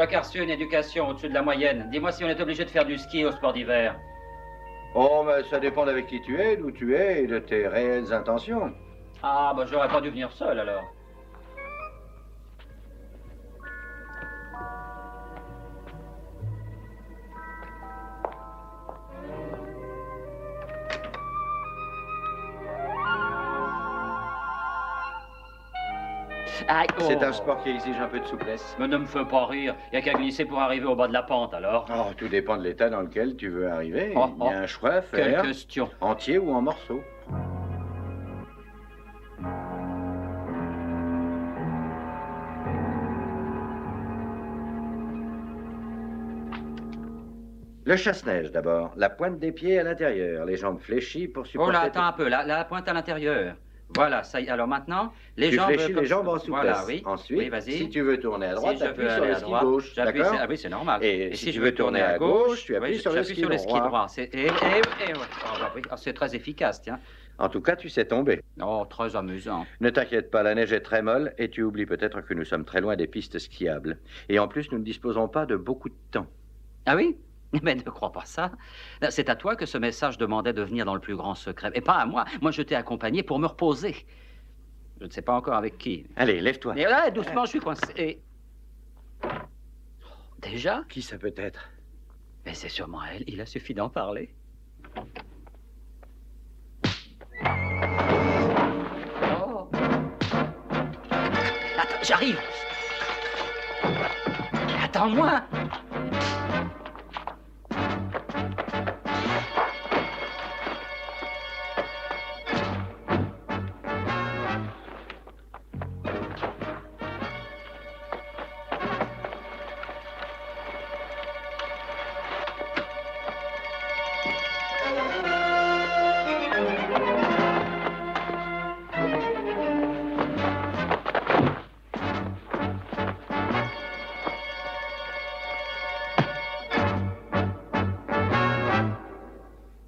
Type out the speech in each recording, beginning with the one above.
Toi qui as reçu une éducation au-dessus de la moyenne, dis-moi si on est obligé de faire du ski au sport d'hiver. Oh, mais ça dépend d'avec qui tu es, d'où tu es et de tes réelles intentions. Ah, bah j'aurais pas dû venir seul alors. Aïe, oh. C'est un sport qui exige un peu de souplesse. Mais ne me fais pas rire. Il n'y a qu'à glisser pour arriver au bas de la pente, alors. Oh, tout dépend de l'état dans lequel tu veux arriver. Oh, Il y a un choix à quelle faire. question. Entier ou en morceaux. Le chasse-neige d'abord. La pointe des pieds à l'intérieur, les jambes fléchies pour supporter... Oh là, attends un peu, la pointe à l'intérieur. Voilà, ça y est. Alors maintenant, les jambes... Tu fléchis les jambes en souplesse. Voilà, oui. Ensuite, oui, vas-y. si tu veux tourner à droite, si appuie sur le ski gauche, j'appuie, d'accord? Ah oui, c'est normal. Et si tu veux tourner à gauche, tu appuies sur le ski droit. Ouais. Oh, bah oui. Oh, c'est très efficace, tiens. En tout cas, tu sais tomber. Oh, très amusant. Ne t'inquiète pas, la neige est très molle et tu oublies peut-être que nous sommes très loin des pistes skiables. Et en plus, nous ne disposons pas de beaucoup de temps. Ah oui? Mais ne crois pas ça. C'est à toi que ce message demandait de venir dans le plus grand secret. Et pas à moi. Moi, je t'ai accompagné pour me reposer. Je ne sais pas encore avec qui. Allez, lève-toi. Mais là, doucement, je suis coincé. Déjà? Qui ça peut être? Mais c'est sûrement elle. Il a suffi d'en parler. Oh. Attends, j'arrive. Attends-moi.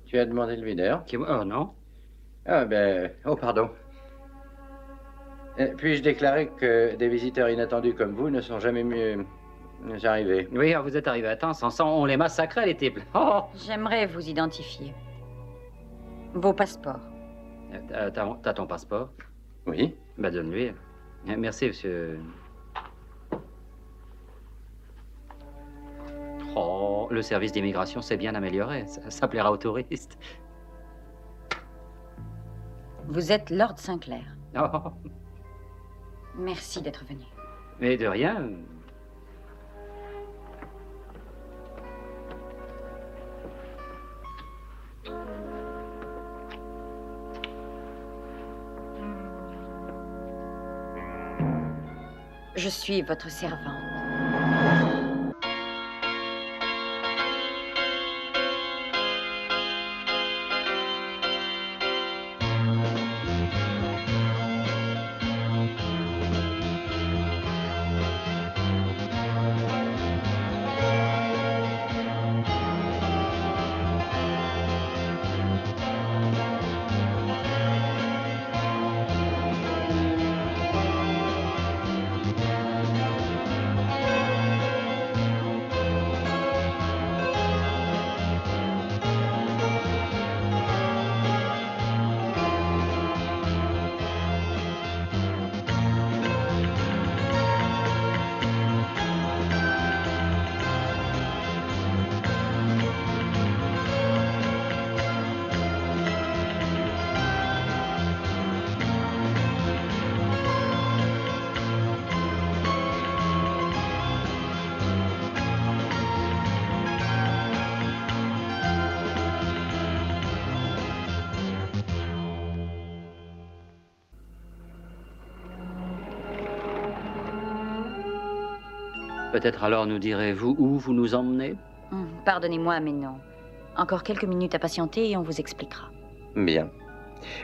Tu as demandé le videur? Oh non. Ah ben... Oh, pardon. Puis-je déclarer que des visiteurs inattendus comme vous ne sont jamais mieux arrivés? Oui, vous êtes arrivé à temps. Sans ça, on les massacrait, les types. Oh. J'aimerais vous identifier. Vos passeports. T'as ton passeport? Oui. Ben, donne-lui. Merci, monsieur. Oh, le service d'immigration s'est bien amélioré. Ça plaira aux touristes. Vous êtes Lord Sinclair. Oh. Merci d'être venu. Mais de rien. Je suis votre servante. Peut-être alors nous direz-vous où vous nous emmenez? Pardonnez-moi, mais non. Encore quelques minutes à patienter et on vous expliquera. Bien.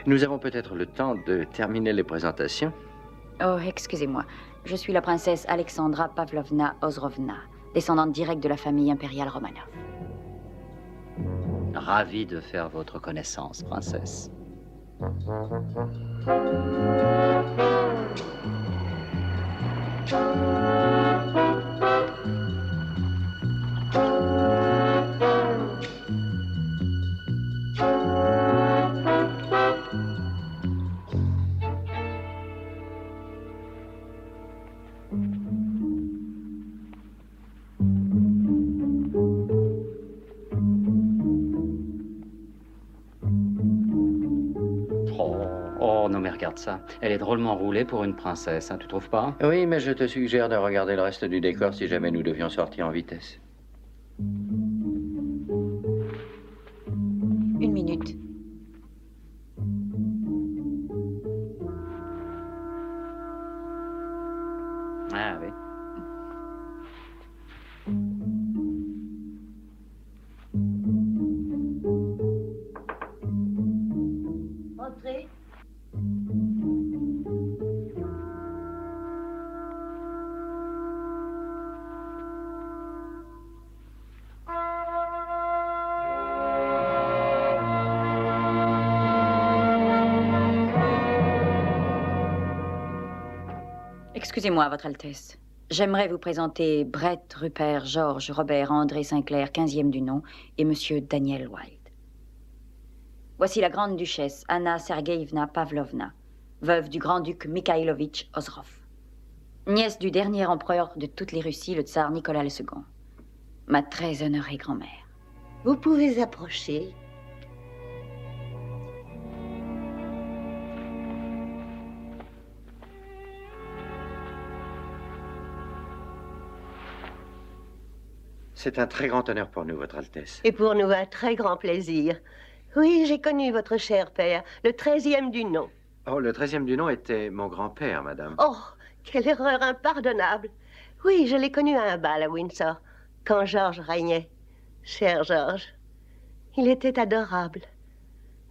Nous avons peut-être le temps de terminer les présentations. Oh, excusez-moi. Je suis la princesse Alexandra Pavlovna Ozrovna, descendante directe de la famille impériale Romanov. Ravi de faire votre connaissance, princesse. Oh, non, mais regarde ça. Elle est drôlement roulée pour une princesse, hein, tu trouves pas? Oui, mais je te suggère de regarder le reste du décor si jamais nous devions sortir en vitesse. Une minute. Ah oui. Entrez. Excusez-moi, Votre Altesse. J'aimerais vous présenter Brett, Rupert, George, Robert, André Sinclair, 15e du nom, et Monsieur Daniel Wilde. Voici la grande duchesse, Anna Sergeïevna Pavlovna, veuve du grand-duc Mikhailovitch Ozrov, nièce du dernier empereur de toutes les Russies, le tsar Nicolas II, ma très honorée grand-mère. Vous pouvez approcher. C'est un très grand honneur pour nous, Votre Altesse. Et pour nous, un très grand plaisir. Oui, j'ai connu votre cher père, le 13e du nom. Oh, le 13e du nom était mon grand-père, madame. Oh, quelle erreur impardonnable. Oui, je l'ai connu à un bal à Windsor, quand Georges régnait. Cher Georges, il était adorable.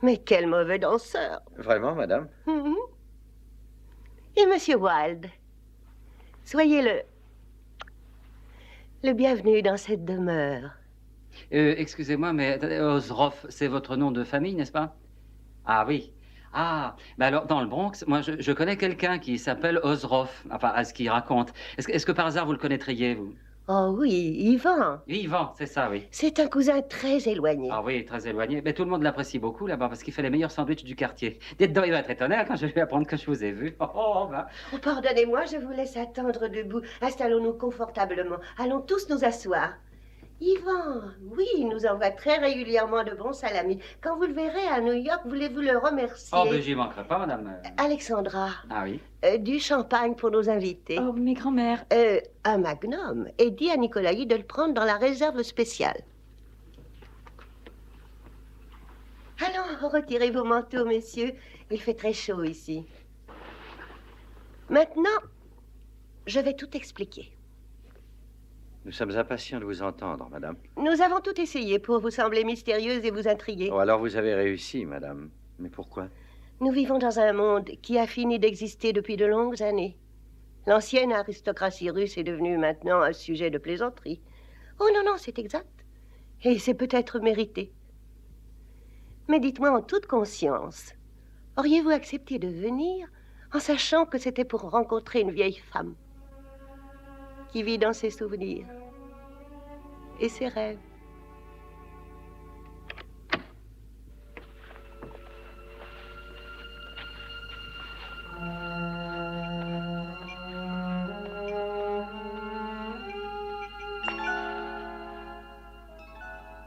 Mais quel mauvais danseur. Vraiment, madame? Mhm. Et Monsieur Wilde, soyez le bienvenu dans cette demeure. Excusez-moi, mais attendez, Ozrov, c'est votre nom de famille, n'est-ce pas? Ah oui. Ah, mais alors, dans le Bronx, moi, je connais quelqu'un qui s'appelle Ozrov, enfin, à ce qu'il raconte. Est-ce que par hasard, vous le connaîtriez, vous? Oh oui, Yvan. Yvan, c'est ça, oui. C'est un cousin très éloigné. Ah oui, très éloigné. Mais tout le monde l'apprécie beaucoup là-bas parce qu'il fait les meilleurs sandwichs du quartier. Dites donc, il va être étonné quand je vais lui apprendre que je vous ai vu. Ben. Oh, pardonnez-moi, je vous laisse attendre debout. Installons-nous confortablement. Allons tous nous asseoir. Yvan, oui, nous envoie très régulièrement de bons salamis. Quand vous le verrez à New York, voulez-vous le remercier? Oh, ben j'y manquerai pas, madame. Alexandra, Ah oui. du champagne pour nos invités. Oh, mes grands-mères. Un magnum. Et dis à Nicolaï de le prendre dans la réserve spéciale. Allons, retirez vos manteaux, messieurs. Il fait très chaud ici. Maintenant, je vais tout expliquer. Nous sommes impatients de vous entendre, madame. Nous avons tout essayé pour vous sembler mystérieuse et vous intriguer. Oh, alors vous avez réussi, madame. Mais pourquoi? Nous vivons dans un monde qui a fini d'exister depuis de longues années. L'ancienne aristocratie russe est devenue maintenant un sujet de plaisanterie. Oh non, non, c'est exact. Et c'est peut-être mérité. Mais dites-moi en toute conscience, auriez-vous accepté de venir en sachant que c'était pour rencontrer une vieille femme qui vit dans ses souvenirs et ses rêves?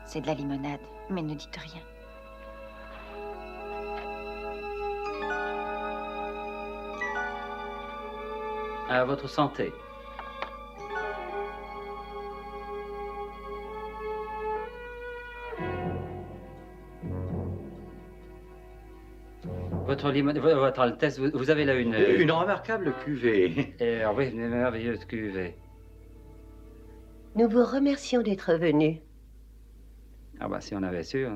C'est de la limonade, mais ne dites rien. À votre santé. Votre Altesse, vous avez là une... Une remarquable cuvée. Oui, une merveilleuse cuvée. Nous vous remercions d'être venus. Ah bah si on avait su,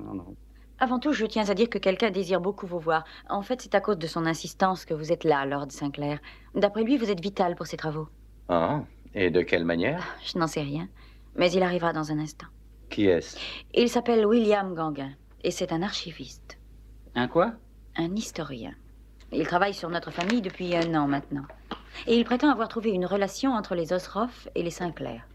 Avant tout, je tiens à dire que quelqu'un désire beaucoup vous voir. En fait, c'est à cause de son insistance que vous êtes là, Lord Sinclair. D'après lui, vous êtes vital pour ses travaux. Ah, et de quelle manière? Je n'en sais rien, mais il arrivera dans un instant. Qui est-ce? Il s'appelle William Gangin, et c'est un archiviste. Un quoi? Un historien. Il travaille sur notre famille depuis 1 an maintenant. Et il prétend avoir trouvé une relation entre les Ozrov et les Sinclair.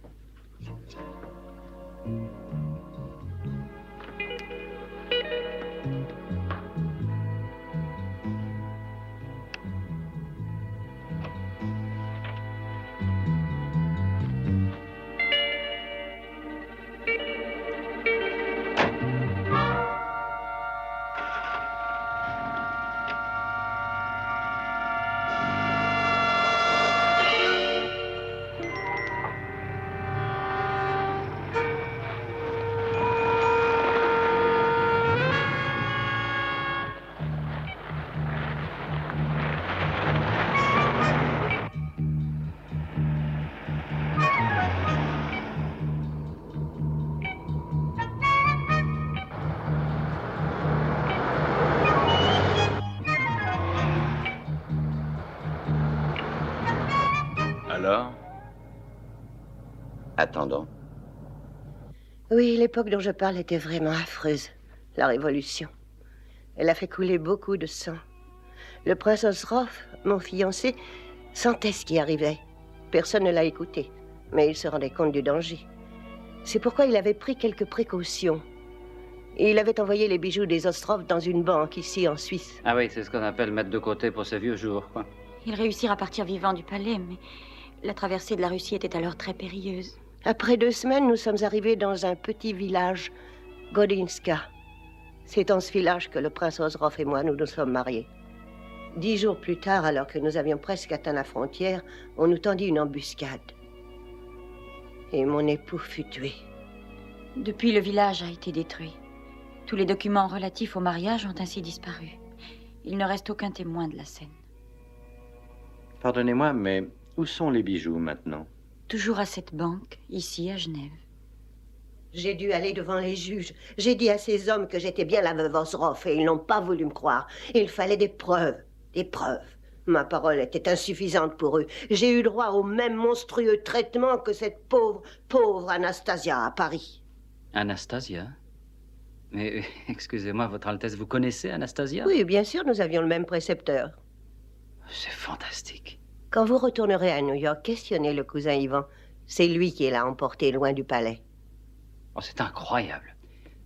Attendons. Oui, l'époque dont je parle était vraiment affreuse. La Révolution. Elle a fait couler beaucoup de sang. Le prince Osroff, mon fiancé, sentait ce qui arrivait. Personne ne l'a écouté, mais il se rendait compte du danger. C'est pourquoi il avait pris quelques précautions. Et il avait envoyé les bijoux des Ostroff dans une banque ici en Suisse. Ah oui, c'est ce qu'on appelle mettre de côté pour ses vieux jours, quoi. Ils réussirent à partir vivant du palais, mais la traversée de la Russie était alors très périlleuse. Après 2 semaines, nous sommes arrivés dans un petit village, Godinska. C'est dans ce village que le prince Osroff et moi, nous nous sommes mariés. 10 jours plus tard, alors que nous avions presque atteint la frontière, on nous tendit une embuscade. Et mon époux fut tué. Depuis, le village a été détruit. Tous les documents relatifs au mariage ont ainsi disparu. Il ne reste aucun témoin de la scène. Pardonnez-moi, mais où sont les bijoux maintenant? Toujours à cette banque, ici à Genève. J'ai dû aller devant les juges. J'ai dit à ces hommes que j'étais bien la veuve Osroff et ils n'ont pas voulu me croire. Il fallait des preuves. Des preuves. Ma parole était insuffisante pour eux. J'ai eu droit au même monstrueux traitement que cette pauvre Anastasia à Paris. Anastasia? Mais excusez-moi, Votre Altesse, vous connaissez Anastasia? Oui, bien sûr, nous avions le même précepteur. C'est fantastique. Quand vous retournerez à New York, questionnez le cousin Ivan. C'est lui qui l'a emporté loin du palais. Oh, c'est incroyable.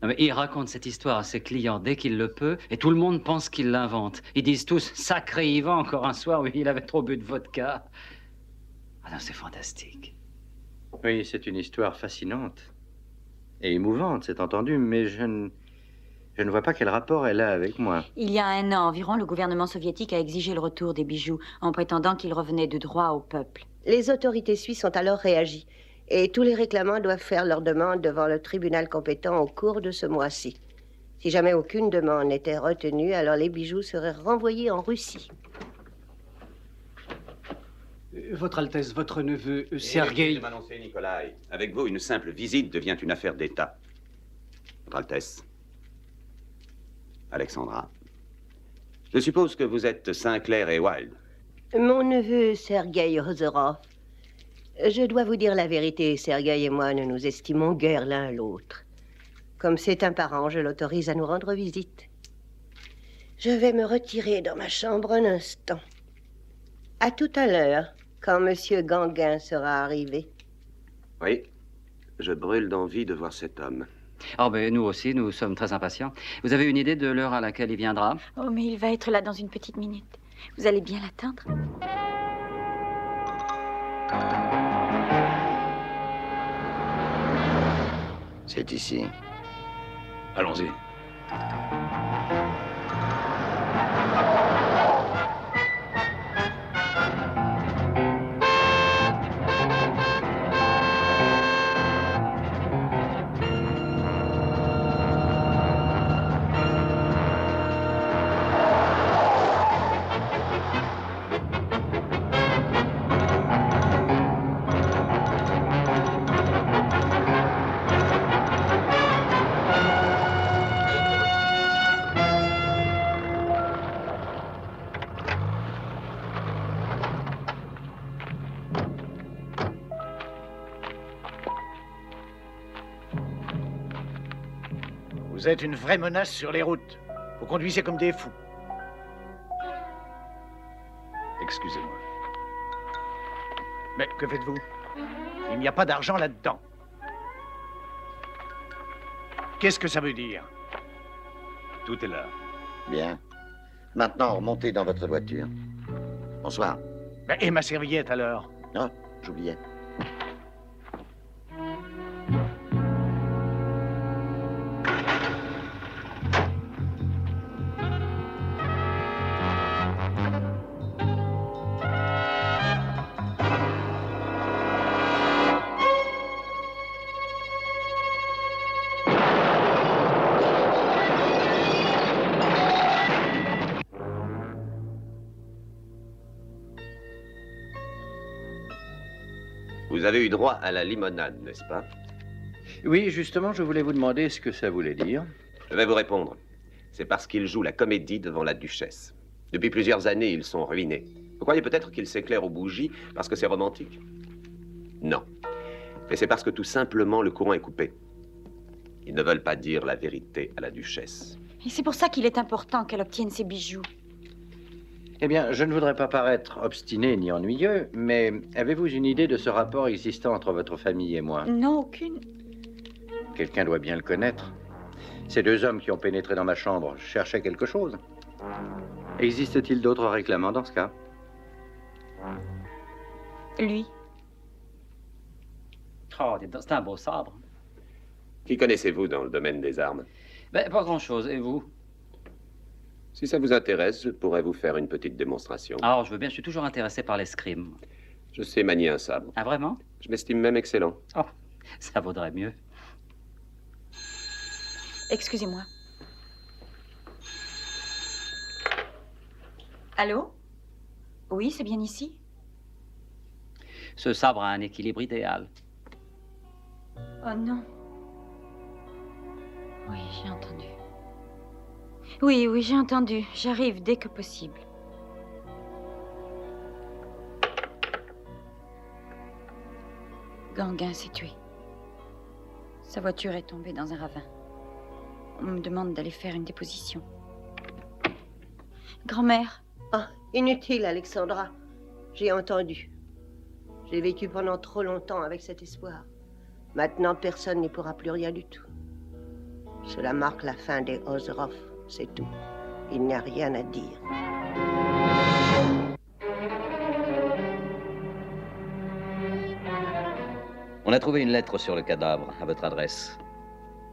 Non, mais il raconte cette histoire à ses clients dès qu'il le peut, et tout le monde pense qu'il l'invente. Ils disent tous, sacré Ivan, encore un soir où il avait trop bu de vodka. Ah non, c'est fantastique. Oui, c'est une histoire fascinante. Et émouvante, c'est entendu, mais je ne vois pas quel rapport elle a avec moi. Il y a 1 an environ, le gouvernement soviétique a exigé le retour des bijoux en prétendant qu'ils revenaient de droit au peuple. Les autorités suisses ont alors réagi. Et tous les réclamants doivent faire leur demande devant le tribunal compétent au cours de ce mois-ci. Si jamais aucune demande n'était retenue, alors les bijoux seraient renvoyés en Russie. Votre Altesse, votre neveu, Sergueï... Sergueï... m'annoncer, Nikolai. Avec vous, une simple visite devient une affaire d'État. Votre Altesse. Alexandra. Je suppose que vous êtes Sinclair et Wilde. Mon neveu Sergueï Ozerov. Je dois vous dire la vérité, Sergueï et moi ne nous estimons guère l'un l'autre. Comme c'est un parent, je l'autorise à nous rendre visite. Je vais me retirer dans ma chambre un instant. À tout à l'heure, quand Monsieur Ganguen sera arrivé. Oui, je brûle d'envie de voir cet homme. Oh, ben nous aussi, nous sommes très impatients. Vous avez une idée de l'heure à laquelle il viendra? Oh, mais il va être là dans une petite minute. Vous allez bien l'attendre? C'est ici. Allons-y. Vous êtes une vraie menace sur les routes. Vous conduisez comme des fous. Excusez-moi. Mais que faites-vous? Il n'y a pas d'argent là-dedans. Qu'est-ce que ça veut dire? Tout est là. Bien. Maintenant, remontez dans votre voiture. Bonsoir. Et ma serviette alors? Oh, j'oubliais. Vous avez eu droit à la limonade, n'est-ce pas? Oui, justement, je voulais vous demander ce que ça voulait dire. Je vais vous répondre. C'est parce qu'ils jouent la comédie devant la duchesse. Depuis plusieurs années, ils sont ruinés. Vous croyez peut-être qu'ils s'éclairent aux bougies parce que c'est romantique? Non. Et c'est parce que tout simplement le courant est coupé. Ils ne veulent pas dire la vérité à la duchesse. Et c'est pour ça qu'il est important qu'elle obtienne ses bijoux. Eh bien, je ne voudrais pas paraître obstiné ni ennuyeux, mais avez-vous une idée de ce rapport existant entre votre famille et moi? Non, aucune. Quelqu'un doit bien le connaître. Ces deux hommes qui ont pénétré dans ma chambre cherchaient quelque chose. Existe-t-il d'autres réclamants dans ce cas? Lui. Oh, dites donc, c'est un beau sabre. Qui connaissez-vous dans le domaine des armes? Ben, pas grand-chose. Et vous? Si ça vous intéresse, je pourrais vous faire une petite démonstration. Alors, je veux bien, je suis toujours intéressé par l'escrime. Je sais manier un sabre. Ah, vraiment? Je m'estime même excellent. Oh, ça vaudrait mieux. Excusez-moi. Allô? Oui, c'est bien ici? Ce sabre a un équilibre idéal. Oh non. Oui, j'ai entendu. Oui, oui, j'ai entendu. J'arrive dès que possible. Gauguin s'est tué. Sa voiture est tombée dans un ravin. On me demande d'aller faire une déposition. Grand-mère. Ah, inutile, Alexandra. J'ai entendu. J'ai vécu pendant trop longtemps avec cet espoir. Maintenant, personne n'y pourra plus rien du tout. Cela marque la fin des Ozerov, c'est tout. Il n'y a rien à dire. On a trouvé une lettre sur le cadavre, à votre adresse.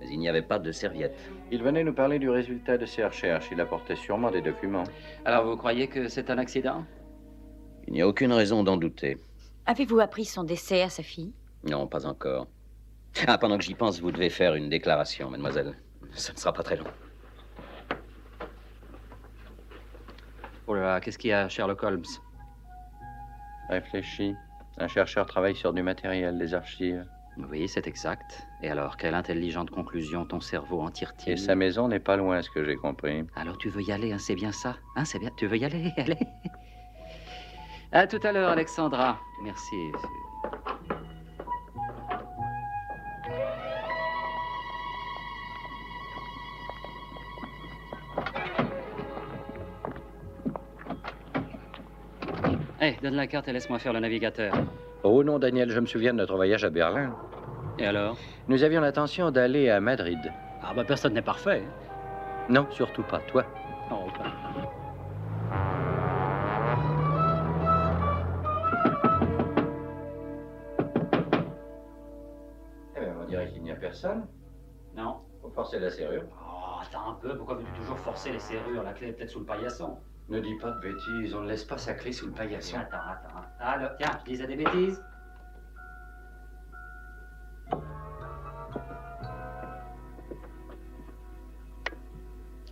Mais il n'y avait pas de serviette. Il venait nous parler du résultat de ses recherches. Il apportait sûrement des documents. Alors, vous croyez que c'est un accident? Il n'y a aucune raison d'en douter. Avez-vous appris son décès à sa fille? Non, pas encore. Ah, pendant que j'y pense, vous devez faire une déclaration, mademoiselle. Ça ne sera pas très long. Oh là là, qu'est-ce qu'il y a, Sherlock Holmes? Réfléchis. Un chercheur travaille sur du matériel, des archives. Oui, c'est exact. Et alors, quelle intelligente conclusion ton cerveau en tire-t-il? Et sa maison n'est pas loin, ce que j'ai compris. Alors, tu veux y aller, hein, c'est bien ça? Hein, c'est bien, tu veux y aller? Allez. À tout à l'heure, Alexandra. Merci. Hé, donne la carte et laisse-moi faire le navigateur. Oh non, Daniel, je me souviens de notre voyage à Berlin. Et alors? Nous avions l'intention d'aller à Madrid. Ah bah personne n'est parfait. Non, surtout pas toi. Oh, bah. Eh bien, on dirait qu'il n'y a personne. Non. Faut forcer la serrure. Oh, attends un peu, pourquoi veux-tu toujours forcer les serrures? La clé est peut-être sous le paillasson. Ne dis pas de bêtises, on ne laisse pas sa clé sous le paillasson. Attends. Alors, tiens, je disais des bêtises.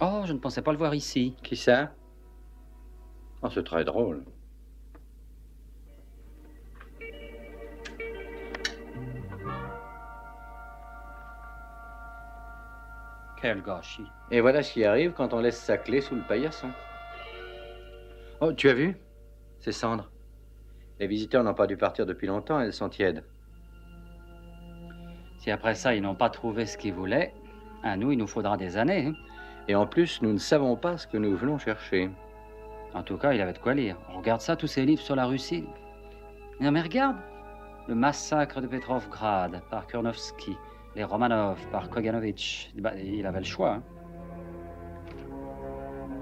Oh, je ne pensais pas le voir ici. Qui ça? Oh, c'est très drôle. Quel gâchis. Et voilà ce qui arrive quand on laisse sa clé sous le paillasson. Oh, tu as vu? C'est cendres. Les visiteurs n'ont pas dû partir depuis longtemps, elles sont tièdes. Si après ça, ils n'ont pas trouvé ce qu'ils voulaient, à nous, il nous faudra des années. Hein. Et en plus, nous ne savons pas ce que nous venons chercher. En tout cas, il avait de quoi lire. Regarde ça, tous ces livres sur la Russie. Non, mais regarde. Le massacre de Petrovgrad par Kurnovski. Les Romanov par Koganovitch. Bah, il avait le choix. Hein.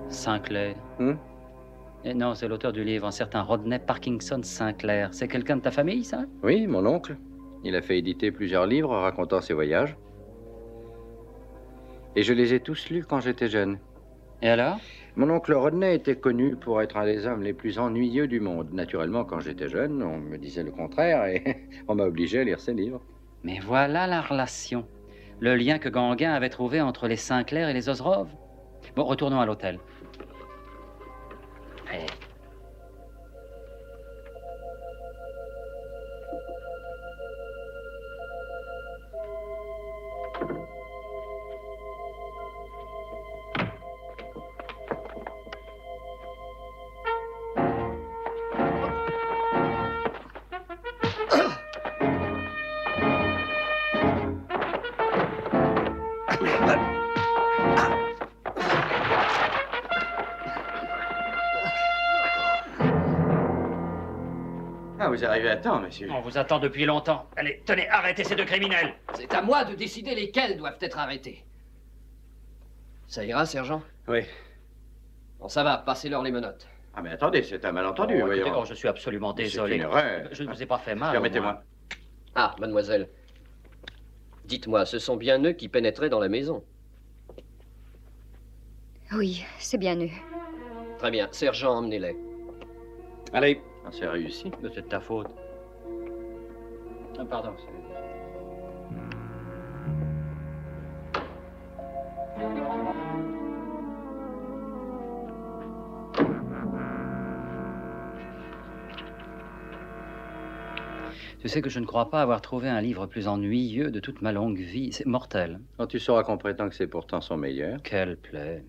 Sinclair. Et non, c'est l'auteur du livre, un certain Rodney Parkinson Sinclair. C'est quelqu'un de ta famille, ça? Oui, mon oncle. Il a fait éditer plusieurs livres racontant ses voyages. Et je les ai tous lus quand j'étais jeune. Et alors? Mon oncle Rodney était connu pour être un des hommes les plus ennuyeux du monde. Naturellement, quand j'étais jeune, on me disait le contraire et on m'a obligé à lire ses livres. Mais voilà la relation. Le lien que Gauguin avait trouvé entre les Sinclair et les Ozerov. Bon, retournons à l'hôtel. Allez. vous arrivez à temps, monsieur. On vous attend depuis longtemps. Allez, tenez, arrêtez ces deux criminels. C'est à moi de décider lesquels doivent être arrêtés. Ça ira, sergent? Oui. Bon, ça va, passez-leur les menottes. Ah, mais attendez, c'est un malentendu, Écoutez, voyons. je suis absolument désolé. C'est une erreur. Je ne vous ai pas fait mal. Permettez-moi. Ah, mademoiselle. Dites-moi, ce sont bien eux qui pénétraient dans la maison? Oui, c'est bien eux. Très bien. Sergent, emmenez-les. Allez. Ah, c'est réussi. Mais c'est de ta faute. Ah, pardon. Tu sais que je ne crois pas avoir trouvé un livre plus ennuyeux de toute ma longue vie. C'est mortel. Quand tu sauras qu'on prétend que c'est pourtant son meilleur. Quelle plaie.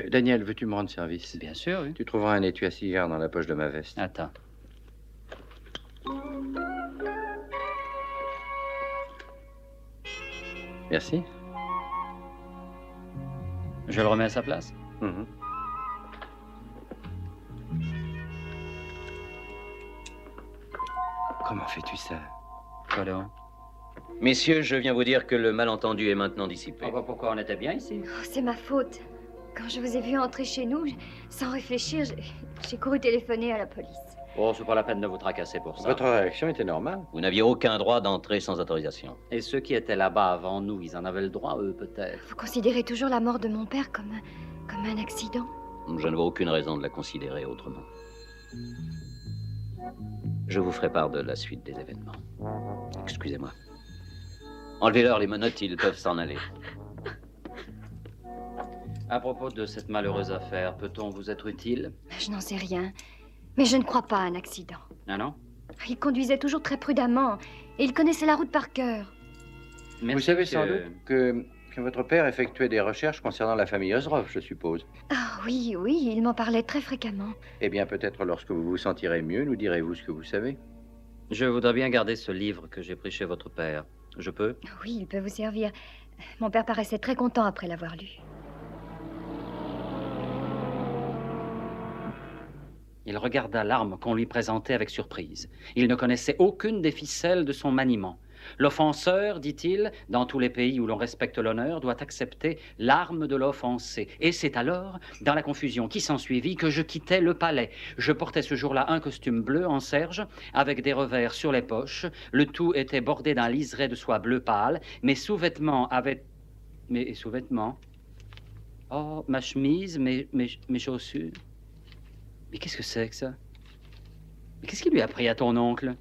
Daniel, veux-tu me rendre service? Bien sûr, oui. Tu trouveras un étui à cigare dans la poche de ma veste. Attends. Merci. Je le remets à sa place? Mhm. Comment fais-tu ça? Quoi donc? Messieurs, je viens vous dire que le malentendu est maintenant dissipé. Ah bah pourquoi on était bien ici? Oh, c'est ma faute. Quand je vous ai vu entrer chez nous, sans réfléchir, j'ai couru téléphoner à la police. Oh, c'est pas la peine de vous tracasser pour ça. Votre réaction était normale. Vous n'aviez aucun droit d'entrer sans autorisation. Et ceux qui étaient là-bas avant nous, ils en avaient le droit, eux, peut-être. Vous considérez toujours la mort de mon père comme un accident? Je ne vois aucune raison de la considérer autrement. Je vous ferai part de la suite des événements. Excusez-moi. Enlevez-leur les menottes, ils peuvent s'en aller. À propos de cette malheureuse affaire, peut-on vous être utile? Je n'en sais rien. Mais je ne crois pas à un accident. Ah non? Il conduisait toujours très prudemment et il connaissait la route par cœur. Merci, Vous savez monsieur. sans doute que votre père effectuait des recherches concernant la famille Ozrov, je suppose. Ah oui, oui, il m'en parlait très fréquemment. Eh bien, peut-être lorsque vous vous sentirez mieux, nous direz-vous ce que vous savez. Je voudrais bien garder ce livre que j'ai pris chez votre père. Je peux? Oui, il peut vous servir. Mon père paraissait très content après l'avoir lu. Il regarda l'arme qu'on lui présentait avec surprise. Il ne connaissait aucune des ficelles de son maniement. L'offenseur, dit-il, dans tous les pays où l'on respecte l'honneur, doit accepter l'arme de l'offensé. Et c'est alors, dans la confusion qui s'ensuivit, que je quittai le palais. Je portais ce jour-là un costume bleu en serge, avec des revers sur les poches. Le tout était bordé d'un liseré de soie bleu pâle. Mes sous-vêtements avaient... Mes sous-vêtements? Oh, ma chemise, mes chaussures. Mais qu'est-ce que c'est que ça? Mais qu'est-ce qui lui a pris à ton oncle?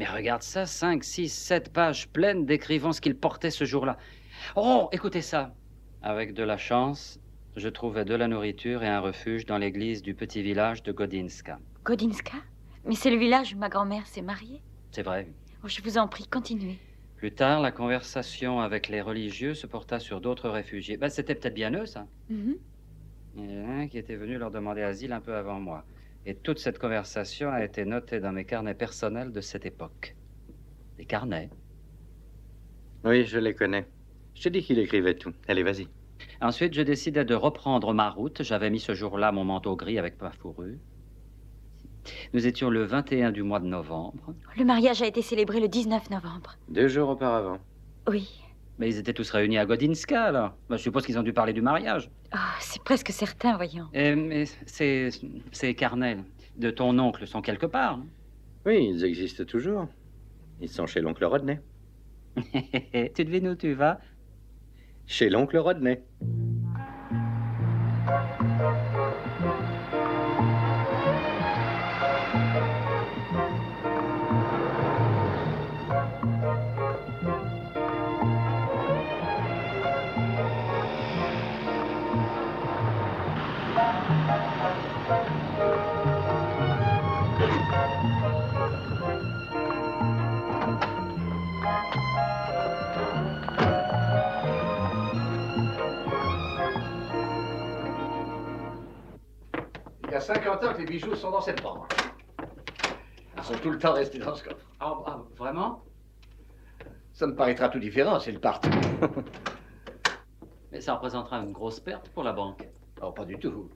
Mais regarde ça, 5, 6, 7 pages pleines décrivant ce qu'il portait ce jour-là. Oh, écoutez ça. Avec de la chance, je trouvais de la nourriture et un refuge dans l'église du petit village de Godinska. Godinska? Mais c'est le village où ma grand-mère s'est mariée. C'est vrai. Oh, je vous en prie, continuez. Plus tard, la conversation avec les religieux se porta sur d'autres réfugiés. Ben, c'était peut-être bien eux, ça. Mhm. Il y en a un qui était venu leur demander asile un peu avant moi. Et toute cette conversation a été notée dans mes carnets personnels de cette époque. Des carnets? Oui, je les connais. Je t'ai dit qu'il écrivait tout. Allez, vas-y. Ensuite, je décidai de reprendre ma route. J'avais mis ce jour-là mon manteau gris avec ma fourrure. Nous étions le 21 du mois de novembre. Le mariage a été célébré le 19 novembre. 2 jours auparavant. Oui. Mais ils étaient tous réunis à Godinska, alors. Ben, je suppose qu'ils ont dû parler du mariage. Oh, c'est presque certain, voyons. Mais ces carnets de ton oncle sont quelque part, non? Oui, ils existent toujours. Ils sont chez l'oncle Rodney. Tu devines où tu vas? Chez l'oncle Rodney. Il y a 50 ans que les bijoux sont dans cette banque. Ils sont tout le temps restés dans ce coffre. Ah, vraiment? Ça me paraîtra tout différent, c'est le parti. Mais ça représentera une grosse perte pour la banque. Non, pas du tout.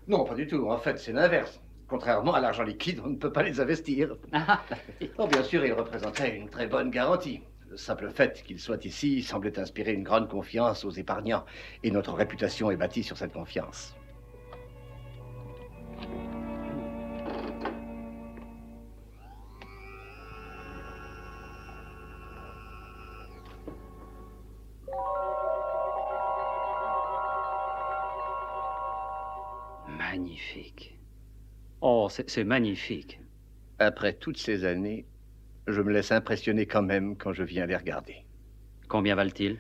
Non, pas du tout. En fait, c'est l'inverse. Contrairement à l'argent liquide, on ne peut pas les investir. Oh, bien sûr, il représentait une très bonne garantie. Le simple fait qu'il soit ici semblait inspirer une grande confiance aux épargnants. Et notre réputation est bâtie sur cette confiance. Magnifique. Oh, c'est magnifique. Après toutes ces années, je me laisse impressionner quand même quand je viens les regarder. Combien valent-ils?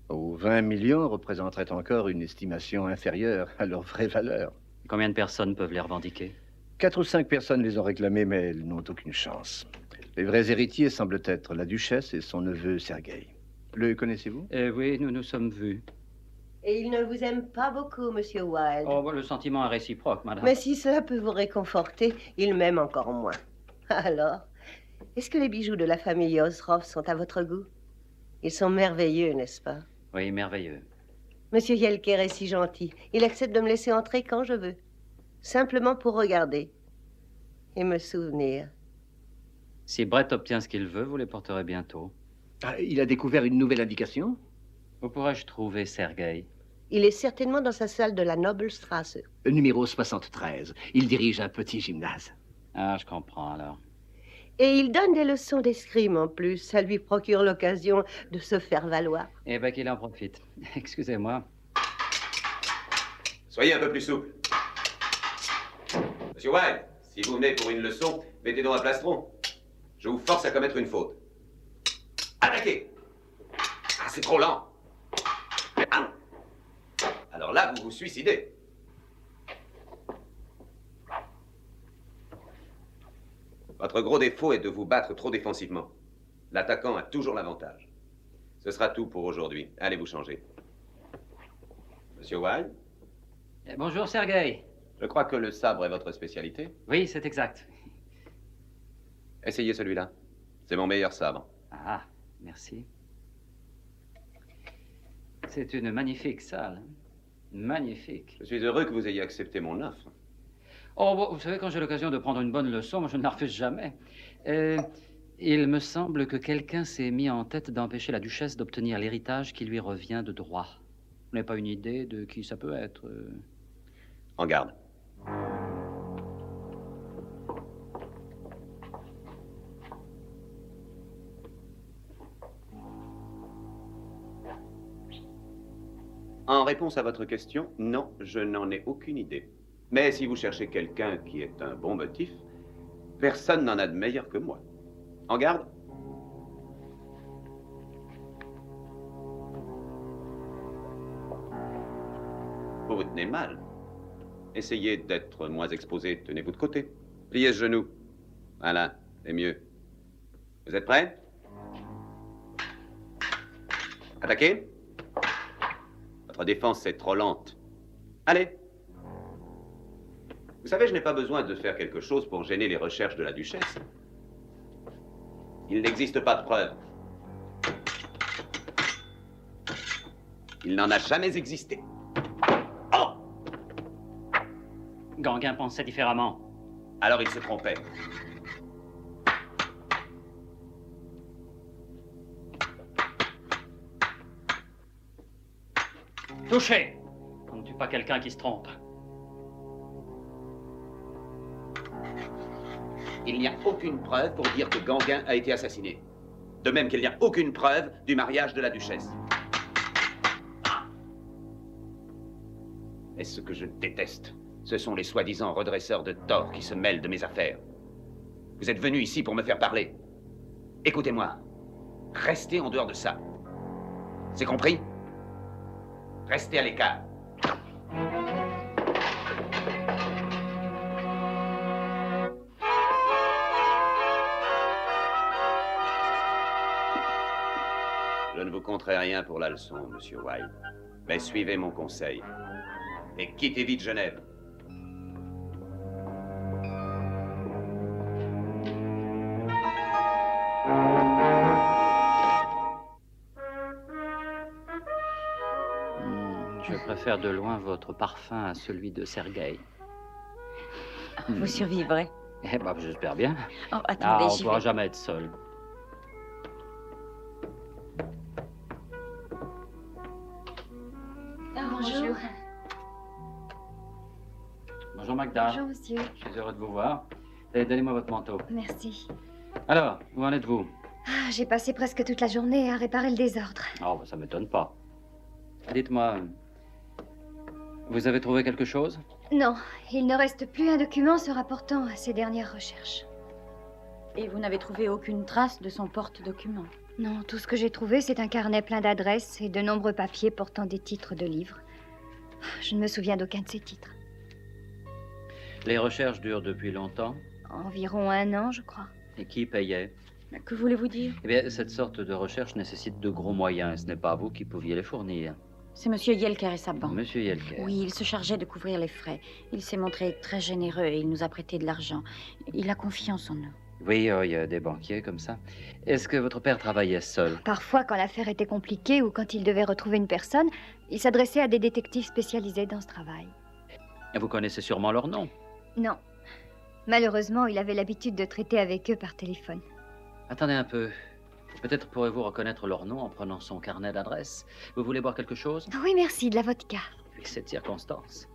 Oh, 20 millions représenteraient encore une estimation inférieure à leur vraie valeur. Combien de personnes peuvent les revendiquer? 4 ou 5 personnes les ont réclamés, mais elles n'ont aucune chance. Les vrais héritiers semblent être la duchesse et son neveu Sergueï. Le connaissez-vous? Oui, nous nous sommes vus. Et il ne vous aime pas beaucoup, Monsieur Wilde. Oh, le sentiment est réciproque, madame. Mais si cela peut vous réconforter, il m'aime encore moins. Alors, est-ce que les bijoux de la famille Osroff sont à votre goût? Ils sont merveilleux, n'est-ce pas? Oui, merveilleux. Monsieur Yelker est si gentil. Il accepte de me laisser entrer quand je veux. Simplement pour regarder. Et me souvenir. Si Brett obtient ce qu'il veut, vous les porterez bientôt. Ah, il a découvert une nouvelle indication? Où pourrais-je trouver Sergueï? Il est certainement dans sa salle de la Nobelstrasse. Numéro 73. Il dirige un petit gymnase. Ah, je comprends alors. Et il donne des leçons d'escrime en plus. Ça lui procure l'occasion de se faire valoir. Eh bien, qu'il en profite. Excusez-moi. Soyez un peu plus souple. Monsieur Wilde, si vous venez pour une leçon, mettez donc un plastron. Je vous force à commettre une faute. Attaquez! Ah, c'est trop lent. Ah. Alors là, vous vous suicidez. Votre gros défaut est de vous battre trop défensivement. L'attaquant a toujours l'avantage. Ce sera tout pour aujourd'hui. Allez vous changer. Monsieur Wilde? Bonjour, Sergueï. Je crois que le sabre est votre spécialité. Oui, c'est exact. Essayez celui-là. C'est mon meilleur sabre. Ah, merci. C'est une magnifique salle. Magnifique. Je suis heureux que vous ayez accepté mon offre. Oh, bon, vous savez, quand j'ai l'occasion de prendre une bonne leçon, moi, je ne la refuse jamais. Il me semble que quelqu'un s'est mis en tête d'empêcher la duchesse d'obtenir l'héritage qui lui revient de droit. Vous n'avez pas une idée de qui ça peut être? En garde. En réponse à votre question, non, je n'en ai aucune idée. Mais si vous cherchez quelqu'un qui est un bon motif, personne n'en a de meilleur que moi. En garde. Vous vous tenez mal. Essayez d'être moins exposé. Tenez-vous de côté. Pliez ce genou. Voilà, c'est mieux. Vous êtes prêts? Attaquez. Votre défense est trop lente. Allez. Vous savez, je n'ai pas besoin de faire quelque chose pour gêner les recherches de la duchesse. Il n'existe pas de preuves. Il n'en a jamais existé. Oh! Gauguin pensait différemment. Alors il se trompait. Touché! On ne tue pas quelqu'un qui se trompe. Il n'y a aucune preuve pour dire que Gauguin a été assassiné. De même qu'il n'y a aucune preuve du mariage de la duchesse. Et ce que je déteste, ce sont les soi-disant redresseurs de tort qui se mêlent de mes affaires. Vous êtes venu ici pour me faire parler. Écoutez-moi. Restez en dehors de ça. C'est compris? Restez à l'écart. Je ne vous compterai rien pour la leçon, Monsieur Wilde. Mais suivez mon conseil. Et quittez vite Genève. Je préfère de loin votre parfum à celui de Sergueï. Vous survivrez. Eh ben, j'espère bien. Oh, attendez, on ne j'y pourra vais. jamais être seul. Bonjour. Bonjour, Magda. Bonjour, monsieur. Je suis heureux de vous voir. Donnez-moi votre manteau. Merci. Alors, où en êtes-vous? Ah, j'ai passé presque toute la journée à réparer le désordre. Oh, ben, ça m'étonne pas. Dites-moi, vous avez trouvé quelque chose? Non, il ne reste plus un document se rapportant à ces dernières recherches. Et vous n'avez trouvé aucune trace de son porte-document? Non, tout ce que j'ai trouvé, c'est un carnet plein d'adresses et de nombreux papiers portant des titres de livres. Je ne me souviens d'aucun de ces titres. Les recherches durent depuis longtemps. Environ 1 an, je crois. Et qui payait? Que voulez-vous dire? Eh bien, cette sorte de recherche nécessite de gros moyens, et ce n'est pas vous qui pouviez les fournir. C'est Monsieur Yelker et sa banque. Monsieur Yelker. Oui, il se chargeait de couvrir les frais. Il s'est montré très généreux et il nous a prêté de l'argent. Il a confiance en nous. Oui, il y a des banquiers comme ça. Est-ce que votre père travaillait seul? Parfois, quand l'affaire était compliquée ou quand il devait retrouver une personne, il s'adressait à des détectives spécialisés dans ce travail. Et vous connaissez sûrement leur nom. Non. Malheureusement, il avait l'habitude de traiter avec eux par téléphone. Attendez un peu. Peut-être pourrez-vous reconnaître leur nom en prenant son carnet d'adresse. Vous voulez boire quelque chose? Oui, merci, de la vodka. Avec cette circonstance.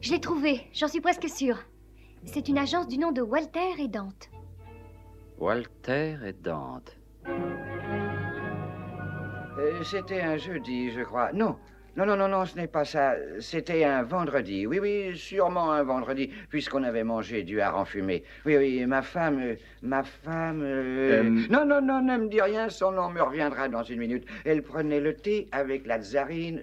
Je l'ai trouvé, j'en suis presque sûre. C'est une agence du nom de Walter et Dante. Walter et Dante. C'était un jeudi, je crois. Non, ce n'est pas ça. C'était un vendredi. Oui, sûrement un vendredi, puisqu'on avait mangé du hareng fumé. Oui, ma femme... Non, ne me dis rien, son nom me reviendra dans une minute. Elle prenait le thé avec la tsarine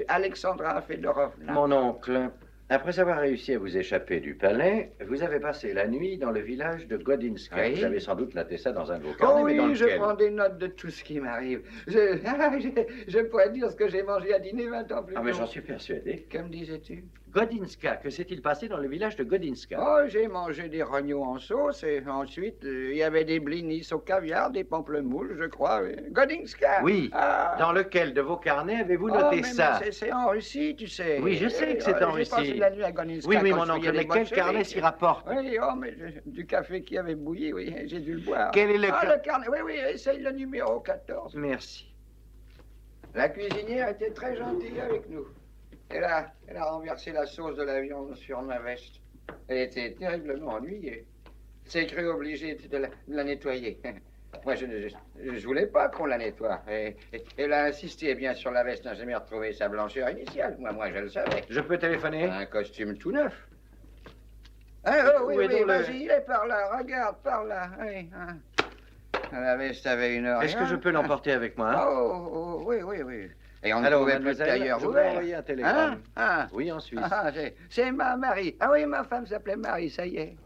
Alexandra Fedorovna. Mon oncle, après avoir réussi à vous échapper du palais, vous avez passé la nuit dans le village de Godinska. Oui. Vous avez sans doute noté ça dans un de vos carnets, Oh mais dans oui, je lequel? prends des notes de tout ce qui m'arrive. Je pourrais dire ce que j'ai mangé à dîner 20 ans plus tôt. Ah, mais j'en suis persuadé. Que me disais-tu? Godinska, que s'est-il passé dans le village de Godinska? Oh, j'ai mangé des rognons en sauce et ensuite, il y avait des blinis au caviar, des pamplemousses, je crois. Godinska. Oui. Ah. Dans lequel de vos carnets avez-vous Oh, noté mais ça? c'est en Russie, tu sais. Oui, je sais que c'est en J'ai passé Russie. la nuit à Godinska. Oui, quand mon je oncle, fouillais mais les quel bolcheviks. carnet s'y rapporte? Oui, mais du café qui avait bouilli, oui, j'ai dû le boire. Quel est le le carnet? Oui, essaye le numéro 14. Merci. La cuisinière était très gentille avec nous. Elle a renversé la sauce de la viande sur ma veste. Elle était terriblement ennuyée. Elle s'est crue obligée de la nettoyer. Moi, je ne voulais pas qu'on la nettoie. Et elle a insisté bien sur la veste, n'a jamais retrouvé sa blancheur initiale. Moi, je le savais. Je peux téléphoner? Un costume tout neuf. Oui, vas-y, il est par là. Regarde, par là. Oui, hein. La veste avait une heure. Est-ce que je peux l'emporter avec moi? Hein? Oh, oui. Et on ne Alors, trouvait plus de mademoiselle, tailleur je vous ai ouvert. envoyé un télégramme. Hein? Oui, en Suisse. C'est ma Marie. Ah oui, ma femme s'appelait Marie, ça y est.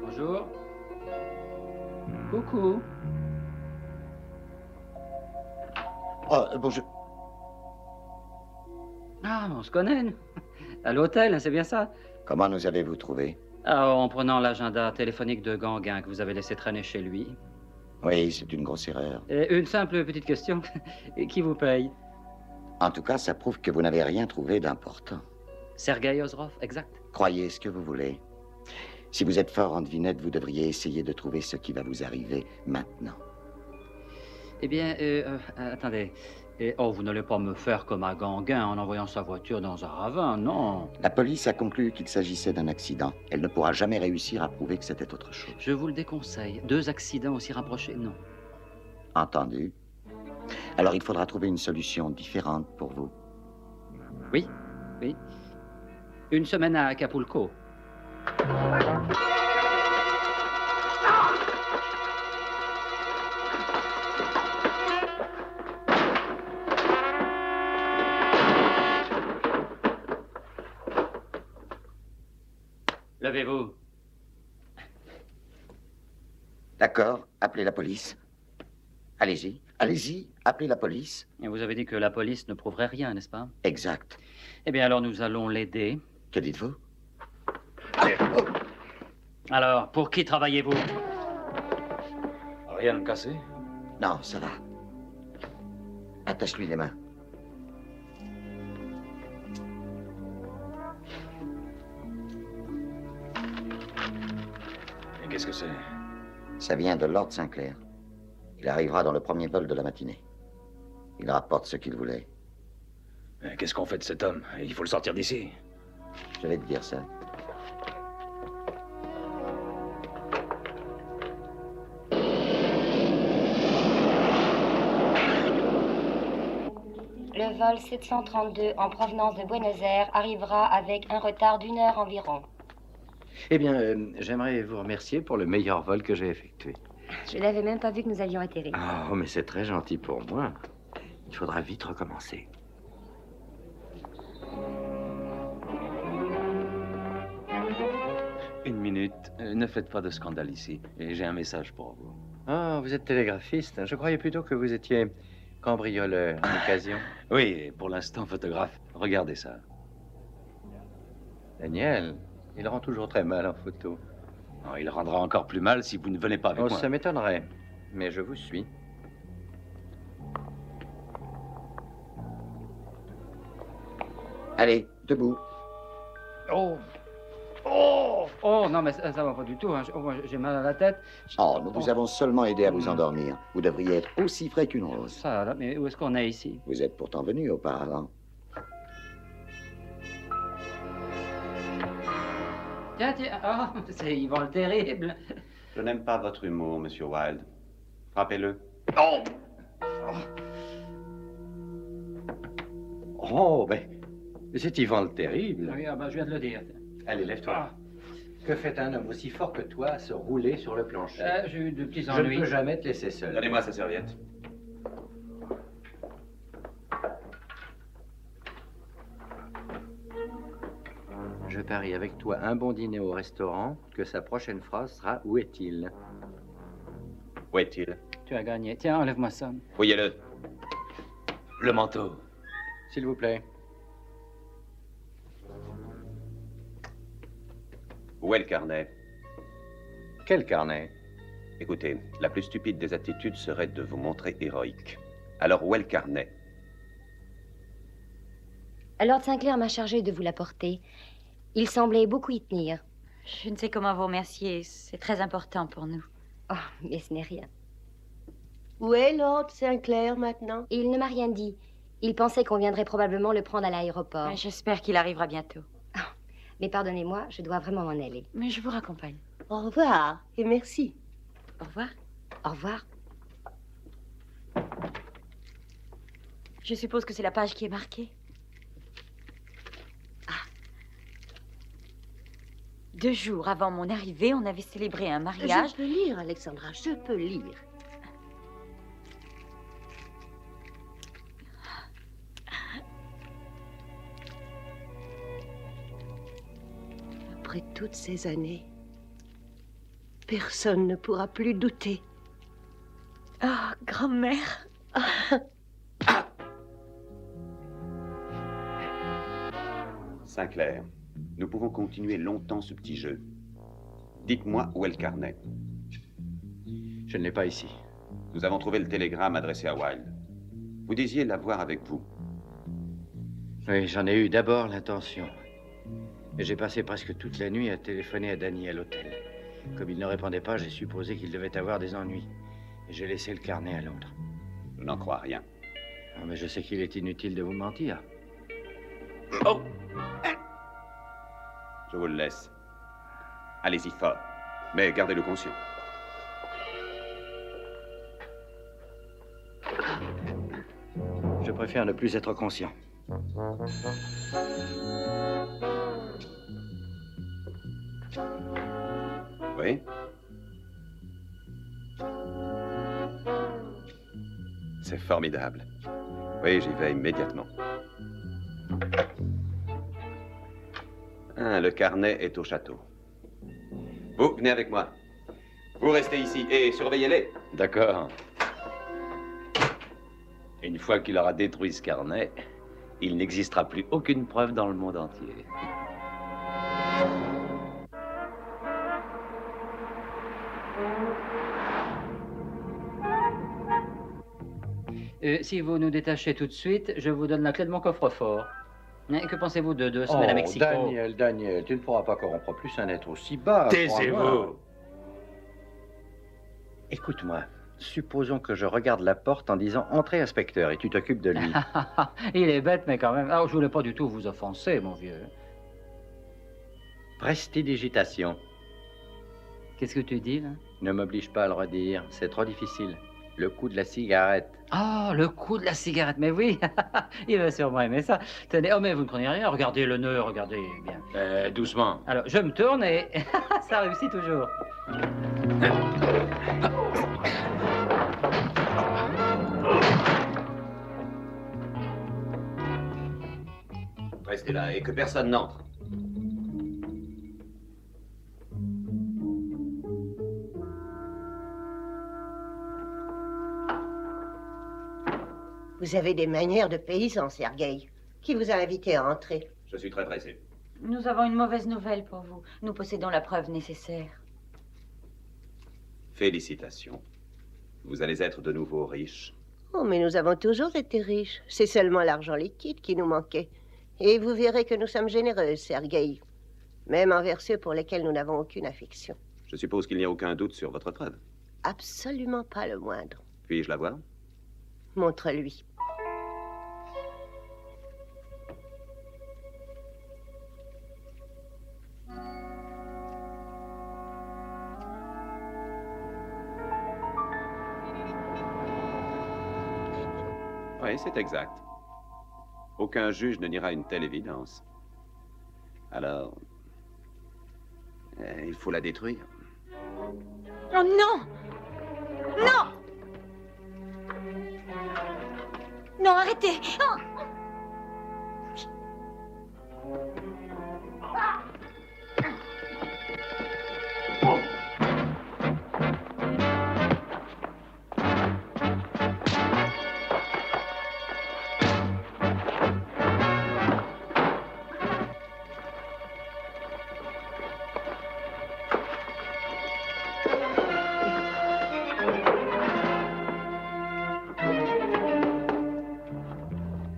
Bonjour. Coucou. Bonjour. Ah, on se connaît, nous. À l'hôtel, hein, c'est bien ça? Comment nous avez-vous trouvé? Ah, en prenant l'agenda téléphonique de Gauguin que vous avez laissé traîner chez lui. Oui, c'est une grosse erreur. Et une simple petite question. Et qui vous paye? En tout cas, ça prouve que vous n'avez rien trouvé d'important. Sergueï Ozrov, exact. Croyez ce que vous voulez. Si vous êtes fort en devinette, vous devriez essayer de trouver ce qui va vous arriver maintenant. Eh bien, attendez. Vous n'allez pas me faire comme à Gauguin en envoyant sa voiture dans un ravin, non. La police a conclu qu'il s'agissait d'un accident. Elle ne pourra jamais réussir à prouver que c'était autre chose. Je vous le déconseille. 2 accidents aussi rapprochés, non. Entendu. Alors il faudra trouver une solution différente pour vous. Oui. Une semaine à Acapulco. Levez-vous. D'accord, appelez la police. Allez-y, allez-y, appelez la police. Et vous avez dit que la police ne prouverait rien, n'est-ce pas? Exact. Eh bien, alors nous allons l'aider. Que dites-vous? Alors, pour qui travaillez-vous? Rien de cassé? Non, ça va. Attache-lui les mains. Et qu'est-ce que c'est? Ça vient de Lord Sinclair. Il arrivera dans le premier vol de la matinée. Il rapporte ce qu'il voulait. Mais qu'est-ce qu'on fait de cet homme? Il faut le sortir d'ici. Je vais te dire ça. Le vol 732 en provenance de Buenos Aires arrivera avec un retard d'1 heure environ. Eh bien, j'aimerais vous remercier pour le meilleur vol que j'ai effectué. Je n'avais même pas vu que nous avions atterri. Oh, mais c'est très gentil pour moi. Il faudra vite recommencer. Une minute. Ne faites pas de scandale ici. Et j'ai un message pour vous. Ah, vous êtes télégraphiste. Je croyais plutôt que vous étiez cambrioleur en occasion. Oui, et pour l'instant, photographe. Regardez ça. Daniel, il rend toujours très mal en photo. Non, il rendra encore plus mal si vous ne venez pas avec Oh, moi. ça m'étonnerait. Mais je vous suis. Allez, debout. Oh! Oh! Oh, non, mais ça va pas du tout. Hein. J'ai mal à la tête. Oh, nous vous avons seulement aidé à vous endormir. Vous devriez être aussi frais qu'une rose. Ça, là, mais où est-ce qu'on est ici? Vous êtes pourtant venu auparavant. Tiens, oh, c'est Yvan le Terrible. Je n'aime pas votre humour, Monsieur Wilde. Frappez-le. Oh! Oh, mais c'est Yvan le Terrible. Oui, je viens de le dire. Allez, lève-toi. Que fait un homme aussi fort que toi à se rouler sur le plancher? J'ai eu de petits Je ennuis. ne peux jamais te laisser seul. Donnez-moi sa serviette. Je parie avec toi un bon dîner au restaurant que sa prochaine phrase sera « Où est-il » Où est-il? Tu as gagné. Tiens, enlève-moi ça. Fouillez-le. Le manteau. S'il vous plaît. Où est le carnet? Quel carnet? Écoutez, la plus stupide des attitudes serait de vous montrer héroïque. Alors où est le carnet? Lord Sinclair m'a chargé de vous l'apporter. Il semblait beaucoup y tenir. Je ne sais comment vous remercier. C'est très important pour nous. Oh, mais ce n'est rien. Où est Lord Sinclair maintenant? Il ne m'a rien dit. Il pensait qu'on viendrait probablement le prendre à l'aéroport. J'espère qu'il arrivera bientôt. Mais pardonnez-moi, je dois vraiment m'en aller. Mais je vous raccompagne. Au revoir et merci. Au revoir. Au revoir. Je suppose que c'est la page qui est marquée. 2 jours avant mon arrivée, on avait célébré un mariage. Je peux lire, Alexandra, je peux lire. Après toutes ces années, personne ne pourra plus douter. Oh, grand-mère. Sinclair, nous pouvons continuer longtemps ce petit jeu. Dites-moi où est le carnet. Je ne l'ai pas ici. Nous avons trouvé le télégramme adressé à Wilde. Vous disiez l'avoir avec vous. Oui, j'en ai eu d'abord l'intention. Mais j'ai passé presque toute la nuit à téléphoner à Danny à l'hôtel. Comme il ne répondait pas, j'ai supposé qu'il devait avoir des ennuis. Et j'ai laissé le carnet à Londres. Je n'en crois rien. Oh, mais je sais qu'il est inutile de vous mentir. Oh! Je vous le laisse. Allez-y fort, mais gardez-le conscient. Je préfère ne plus être conscient. Oui? C'est formidable. Oui, j'y vais immédiatement. Ah, le carnet est au château. Vous, venez avec moi. Vous restez ici et surveillez-les. D'accord. Une fois qu'il aura détruit ce carnet, il n'existera plus aucune preuve dans le monde entier. Si vous nous détachez tout de suite, je vous donne la clé de mon coffre-fort. Que pensez-vous de 2 semaines à Mexico? Daniel, tu ne pourras pas corrompre plus un être aussi bas. Taisez-vous. Écoute-moi, supposons que je regarde la porte en disant « Entrez, inspecteur » et tu t'occupes de lui. Il est bête, mais quand même. Ah, je voulais pas du tout vous offenser, mon vieux. Prestidigitation. Qu'est-ce que tu dis, là? Ne m'oblige pas à le redire, c'est trop difficile. Le coup de la cigarette. Ah, le coup de la cigarette, mais oui, il va sûrement aimer ça. Tenez, oh mais vous ne prenez rien, regardez le nœud, regardez bien. Doucement. Alors, je me tourne et ça réussit toujours. Restez là et que personne n'entre. Vous avez des manières de paysan, Sergueï. Qui vous a invité à entrer? Je suis très pressé. Nous avons une mauvaise nouvelle pour vous. Nous possédons la preuve nécessaire. Félicitations. Vous allez être de nouveau riche. Oh, mais nous avons toujours été riches. C'est seulement l'argent liquide qui nous manquait. Et vous verrez que nous sommes généreuses, Sergueï. Même envers ceux pour lesquels nous n'avons aucune affection. Je suppose qu'il n'y a aucun doute sur votre preuve. Absolument pas le moindre. Puis-je la voir? Montre-lui. Oui, c'est exact. Aucun juge ne niera une telle évidence. Alors, il faut la détruire. Oh non! Non! Non, arrêtez! Oh.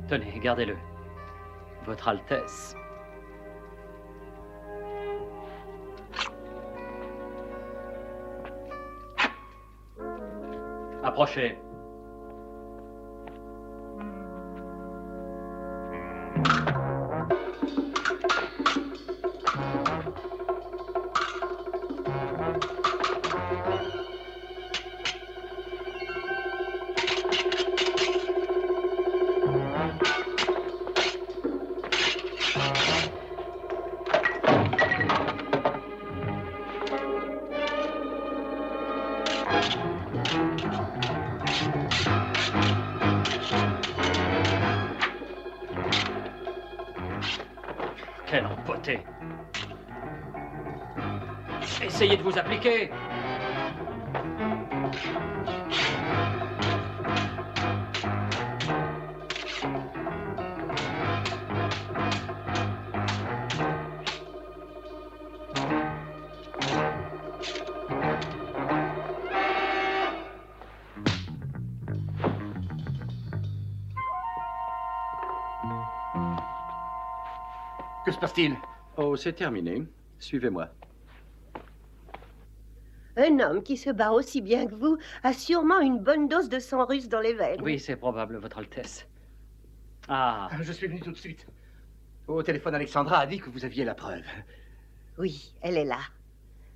Tenez, gardez-le. Votre Altesse. Approchez. Quelle empotée! Essayez de vous appliquer! Que se passe-t-il? Oh, c'est terminé. Suivez-moi. Un homme qui se bat aussi bien que vous a sûrement une bonne dose de sang russe dans les veines. Oui, c'est probable, Votre Altesse. Ah. Je suis venu tout de suite. Au téléphone, Alexandra a dit que vous aviez la preuve. Oui, elle est là.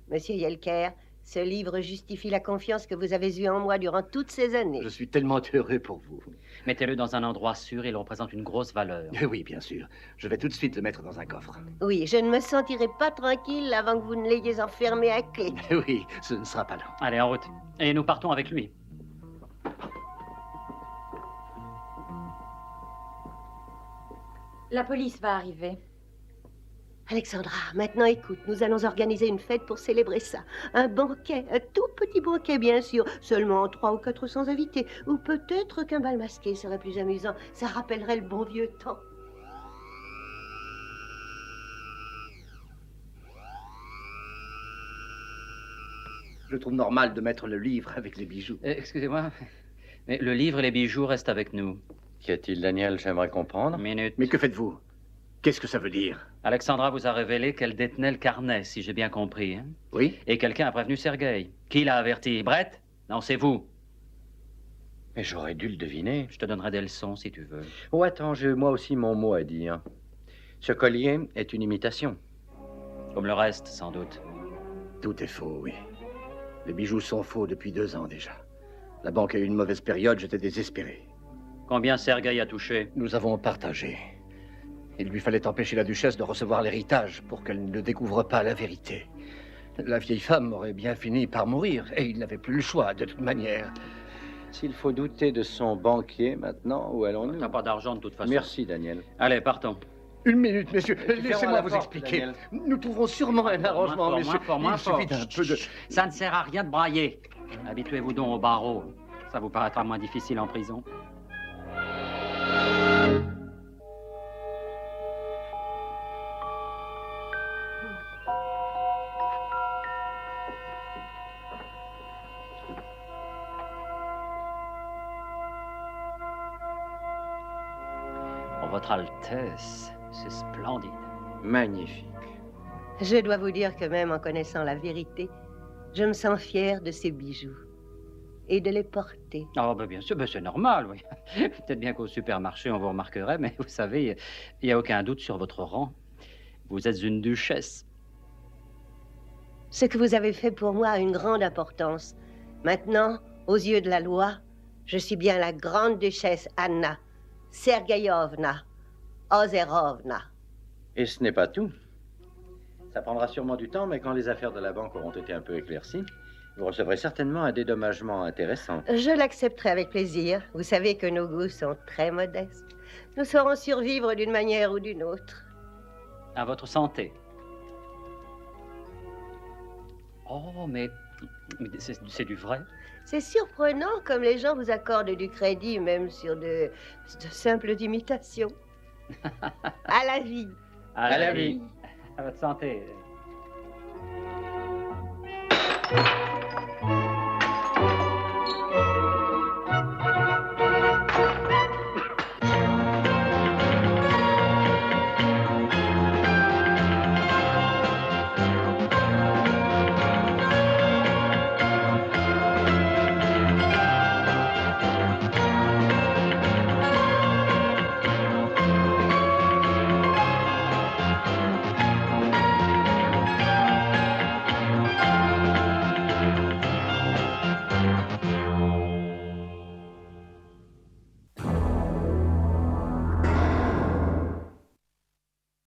Monsieur Yelker, ce livre justifie la confiance que vous avez eue en moi durant toutes ces années. Je suis tellement heureux pour vous. Mettez-le dans un endroit sûr, il représente une grosse valeur. Oui, bien sûr. Je vais tout de suite le mettre dans un coffre. Oui, je ne me sentirai pas tranquille avant que vous ne l'ayez enfermé à clé. Oui, ce ne sera pas long. Allez, en route. Et nous partons avec lui. La police va arriver. Alexandra, maintenant écoute, nous allons organiser une fête pour célébrer ça. Un banquet, un tout petit banquet bien sûr, seulement 300 ou 400 invités. Ou peut-être qu'un bal masqué serait plus amusant, ça rappellerait le bon vieux temps. Je trouve normal de mettre le livre avec les bijoux. Excusez-moi, mais le livre et les bijoux restent avec nous. Qu'y a-t-il, Daniel? J'aimerais comprendre. Minute. Mais que faites-vous? Qu'est-ce que ça veut dire? Alexandra vous a révélé qu'elle détenait le carnet, si j'ai bien compris. Hein? Oui. Et quelqu'un a prévenu Sergueï. Qui l'a averti? Brett? Non, c'est vous. Mais j'aurais dû le deviner. Je te donnerai des leçons, si tu veux. Oh, attends, j'ai moi aussi mon mot à dire. Ce collier est une imitation. Comme le reste, sans doute. Tout est faux, oui. Les bijoux sont faux depuis 2 ans déjà. La banque a eu une mauvaise période, j'étais désespéré. Combien Sergueï a touché? Nous avons partagé. Il lui fallait empêcher la duchesse de recevoir l'héritage pour qu'elle ne découvre pas la vérité. La vieille femme aurait bien fini par mourir, et il n'avait plus le choix, de toute manière. S'il faut douter de son banquier maintenant, où allons-nous? T'as pas d'argent de toute façon. Merci, Daniel. Allez, partons. Une minute, messieurs. Tu Laissez-moi fermes la vous porte, expliquer. Daniel. Nous trouverons sûrement un arrangement, messieurs. Moins Il fort. suffit d'un peu de... Ça ne sert à rien de brailler. Habituez-vous donc au barreau. Ça vous paraîtra moins difficile en prison. Votre Altesse, c'est splendide. Magnifique. Je dois vous dire que même en connaissant la vérité, je me sens fière de ces bijoux et de les porter. Ah, ben bien sûr, ben c'est normal, oui. Peut-être bien qu'au supermarché, on vous remarquerait, mais vous savez, il n'y a aucun doute sur votre rang. Vous êtes une duchesse. Ce que vous avez fait pour moi a une grande importance. Maintenant, aux yeux de la loi, je suis bien la grande duchesse Anna Sergeyovna Ozerovna. Et ce n'est pas tout. Ça prendra sûrement du temps, mais quand les affaires de la banque auront été un peu éclaircies, vous recevrez certainement un dédommagement intéressant. Je l'accepterai avec plaisir. Vous savez que nos goûts sont très modestes. Nous saurons survivre d'une manière ou d'une autre. À votre santé. Oh, mais c'est du vrai. C'est surprenant comme les gens vous accordent du crédit, même sur de simples imitations. À la vie. À la vie. À votre santé.